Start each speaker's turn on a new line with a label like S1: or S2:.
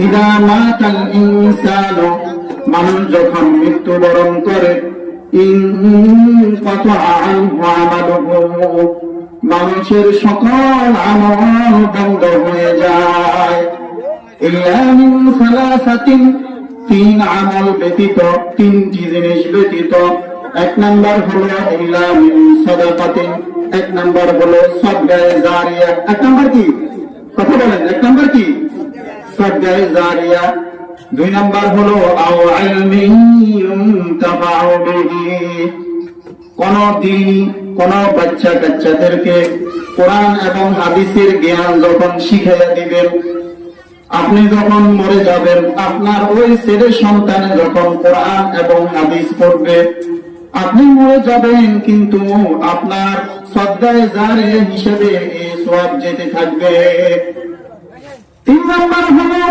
S1: ইদা মাতাল ইনসানু, মানুষ যখন মৃত্যুবরণ করে, ইনকাতা আনহু আমালুহু, মানুষের সকল আমল বন্ধ হয়ে যায়। ইল্লা মিন সালাসাতিন, তিন আমল ব্যতীত, তিনটি জিনিস ব্যতীত। এক নাম্বার হলো ইল্লা মিন সাদাকাতিন, এক নাম্বার হলো সাদকায়ে জারিয়া। এক নাম্বার কি? কথা বলেন, এক নাম্বার কি? সাদকায়ে জারিয়া। দুই নাম্বার হলো আও ইলমিন ইউনতাফাউ বিহি, কোন দিনই কোন বাচ্চাদেরকে কোরআন এবং হাদিসের জ্ঞান যখন শিখাইয়া দিবেন, আপনি যখন মরে যাবেন, আপনার ওই ছেলে সন্তানে যখন কোরআন এবং হাদিস পড়বে, আপনি মরে যাবেন কিন্তু আপনার সাদকায়ে জারিয়া হিসেবে এই সওয়াব যেতে থাকবে। তিন নাম্বার হলো